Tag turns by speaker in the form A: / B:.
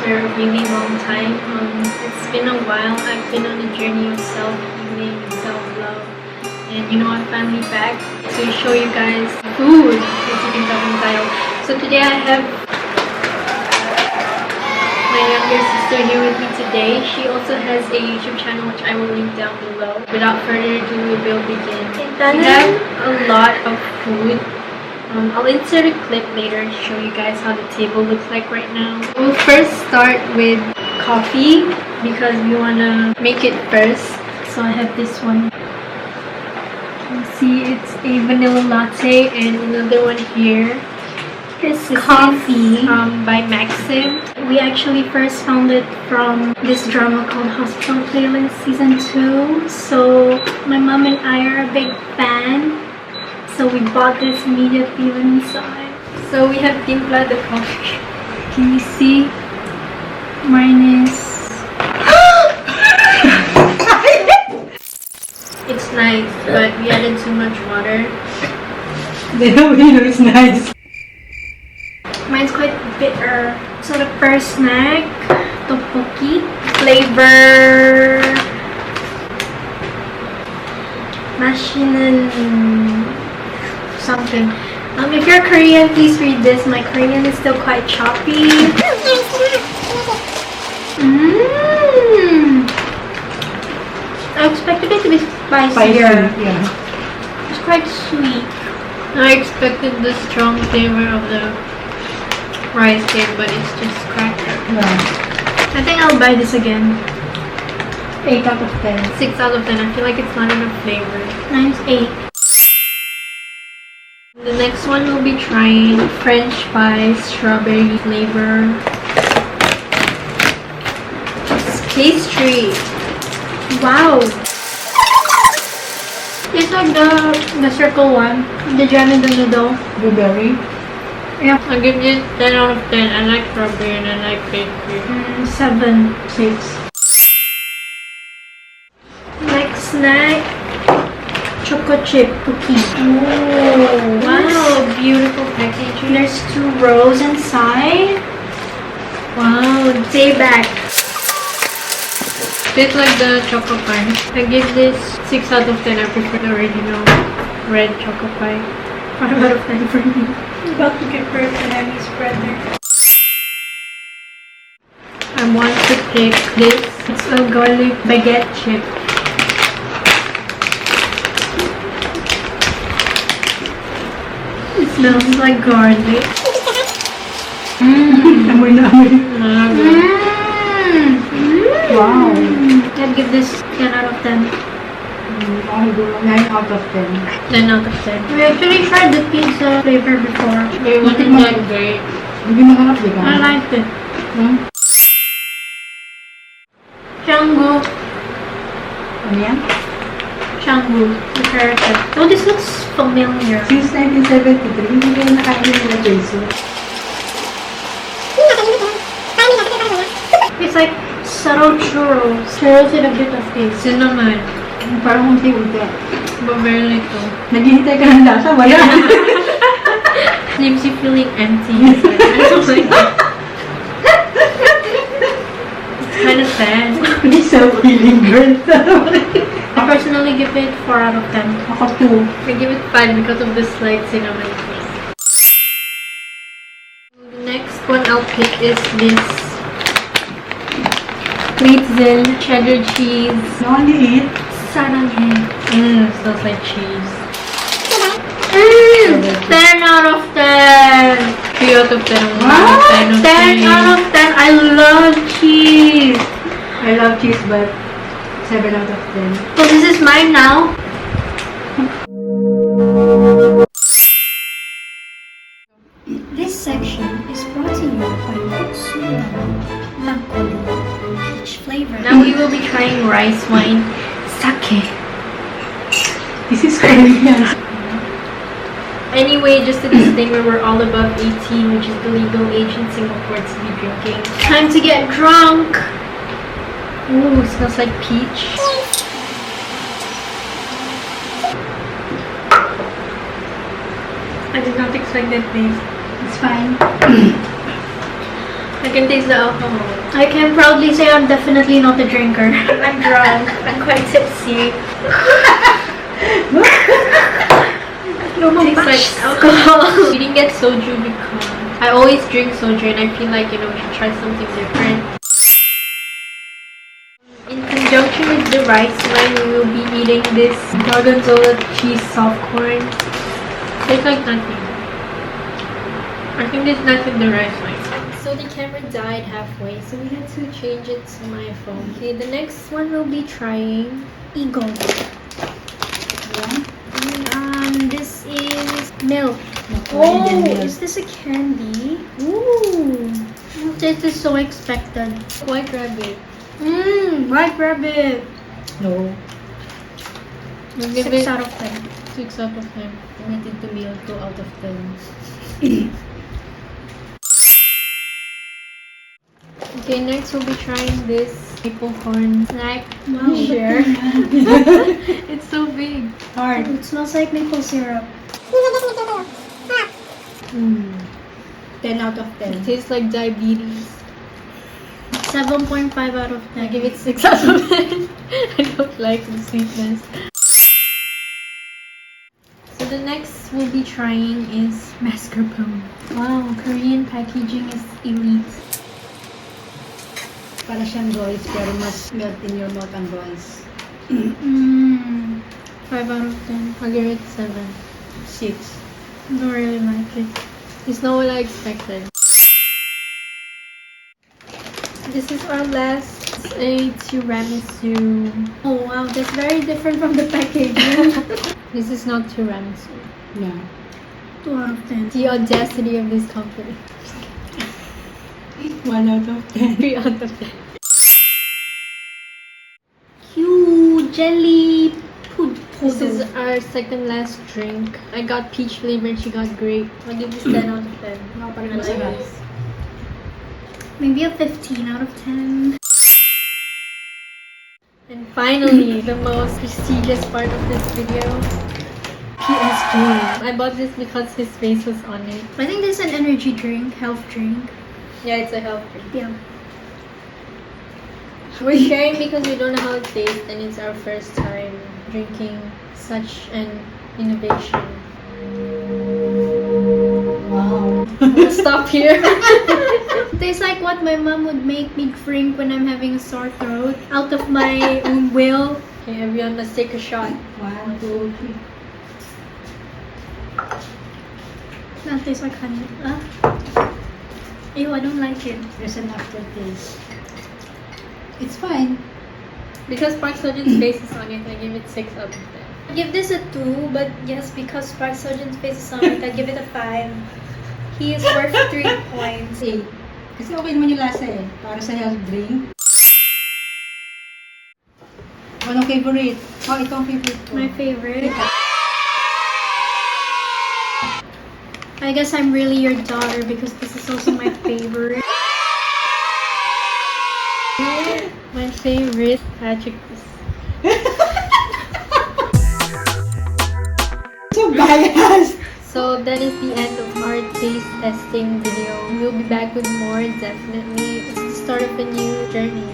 A: after a really long time. It's been a while. I've been on a journey of self-healing and self-love, and you know, I'm finally back to show you guys food, as you can tell from the title. So today I have my younger sister here with me today. She also has a YouTube channel which I will link down below. Without further ado, we will begin. We have a lot of food. I'll insert a clip later to show you guys how the table looks like right now. We'll first start with coffee because we want to make it first. So I have this one. You can see it's a vanilla latte, and another one here. This coffee by Maxim. We actually first found it from this drama called Hospital Playlist Season 2. So my mom and I are a big fan. So we bought this immediately when we saw it. So we have Timpla the coffee. Can you see? Mine is... It's nice, but we added too much water.
B: They don't really know it's nice.
A: Mine's quite bitter. So the first snack, Tteokbokki. Flavor... 맛있는... something. If you're Korean, please read this. My Korean is still quite choppy. I expected it to be spicier.
B: Yeah.
A: It's quite sweet. I expected the strong flavor of the rice cake, but it's just cracker.
B: Yeah.
A: I think I'll buy this again.
B: 8 out of 10.
A: 6 out of 10. I feel like it's not enough flavor. Mine's 8. The next one we'll be trying French fries, strawberry flavor. It's pastry. Wow. It's like the circle one, the jam in the middle.
B: Blueberry.
A: Yeah. I'll give this 10 out of 10. I like strawberry and I like pastry. 7.
B: 6.
A: Next snack. Choco chip cookie. Oh, wow, beautiful packaging. There's 2 rows inside. Wow, day back. Tastes like the choco pie. I give this 6 out of 10. I prefer the original red choco pie. 5 out of 10 for me. I'm about to give birth to heavy spreader. I want to pick this. It's a garlic baguette chip. It smells like garlic. Wow. I'd give this 10 out of 10.
B: 9 out of 10.
A: 10 out of 10. We actually tried the pizza flavor before.
B: It wasn't that great. Hindi mahanap di ka?
A: I liked it. Changu.
B: Ano yan?
A: Changu. The character. Oh, this looks familiar.
B: Since 1973, hindi kayo nakain nila Jesu.
A: It's like subtle churros. Churros with a bit of taste. Cinnamon.
B: Parang unti-unti.
A: But very little.
B: Naghihintay ka ng lasa, wala.
A: Leaves you feeling empty. It's kind of sad.
B: It's self-healing, girl.
A: I personally give it 4 out of 10.
B: Ako 2.
A: I give it 5 because of the slight cinnamon taste. The next one I'll pick is this pretzel, cheddar cheese.
B: You only eat?
A: Saranghe. Smells like cheese. 10 out of 10. 3 out of 10. 10 out of 10. I love cheese.
B: I love cheese, but 7 out of 10.
A: So this is mine now. This section is brought to you by Shindangdong peach flavor. Now we will be trying rice wine sake.
B: This is Korean.
A: Anyway, just a disclaimer, we're all above 18, which is the legal age in Singapore to be drinking. Time to get drunk! Ooh, it smells like peach. I did not expect that taste.
B: It's fine.
A: I can taste the alcohol.
C: I can proudly say I'm definitely not a drinker.
A: I'm drunk. I'm quite tipsy. Tastes like alcohol. We didn't get soju because I always drink soju and I feel like, you know, we should try something different. In conjunction with the rice wine, we will be eating this gorgonzola cheese soft corn. Tastes like nothing. I think there's nothing in the rice wine. So the camera died halfway, so we had to change it to my phone. Okay, the next one we'll be trying Eagle. This is milk. Oh, is this a candy? Ooh, this is so expected. White rabbit.
C: White rabbit.
B: No.
A: We'll give
C: 6
A: it
C: out of 10.
A: 6 out of 10.
B: Committed to meal 2 out of 10.
A: Okay, next we'll be trying this maple corn snack.
C: Wow.
A: Share. It's so big.
B: Hard.
C: It smells like maple syrup.
B: 10 out of 10.
A: It tastes like diabetes.
C: 7.5 out of 10.
A: I give it 6 out of 10. I don't like the sweetness. So the next we'll be trying is mascarpone. Wow, Korean packaging is elite.
B: Para siyang rolls, pero mas melt in your mouth ang rolls.
C: 5 out of 10.
A: I'll give it 7.
B: 6.
C: Don't really like it.
A: It's not what I expected. This is our last tiramisu.
C: Oh wow, that's very different from the packaging.
A: This is not tiramisu.
B: Yeah.
C: 2 out of 10.
A: The audacity of this company.
B: 1 out of 10.
A: 3 out of 10.
C: Cute jelly
A: This is our second last drink. I got peach flavor and she got grape. I'll give this 10 out of 10.
B: Parang masarap.
C: Maybe a 15 out of 10.
A: And finally, the most prestigious part of this video. PSG. I bought this because his face was on it.
C: I think this is an energy drink, health drink.
A: Yeah, it's a health drink.
C: Yeah.
A: We're sharing because we don't know how it tastes and it's our first time drinking such an innovation.
B: Wow.
A: We'll stop here.
C: It tastes like what my mom would make me drink when I'm having a sore throat out of my own will.
A: Okay, everyone must take a shot.
B: 1, 2, 3.
C: That tastes like honey. Ew, I don't like it.
B: There's an aftertaste. It's fine.
A: Because Park Seo-joon's face is on it, I give it 6 out of 10.
C: I give this a 2, but yes, because Park Seo-joon's face is on it, I give it a 5. He is worth 3 points.
B: 8. Kasi okay naman yung lasa eh. Para sa health drink. Anong favorite? Oh, ito ang favorite ko.
C: My favorite. I guess I'm really your daughter because this is also my favorite.
A: My favorite Patrick is
B: So biased!
A: So that is the end of our taste testing video. We'll be back with more, definitely. It's the start of a new journey.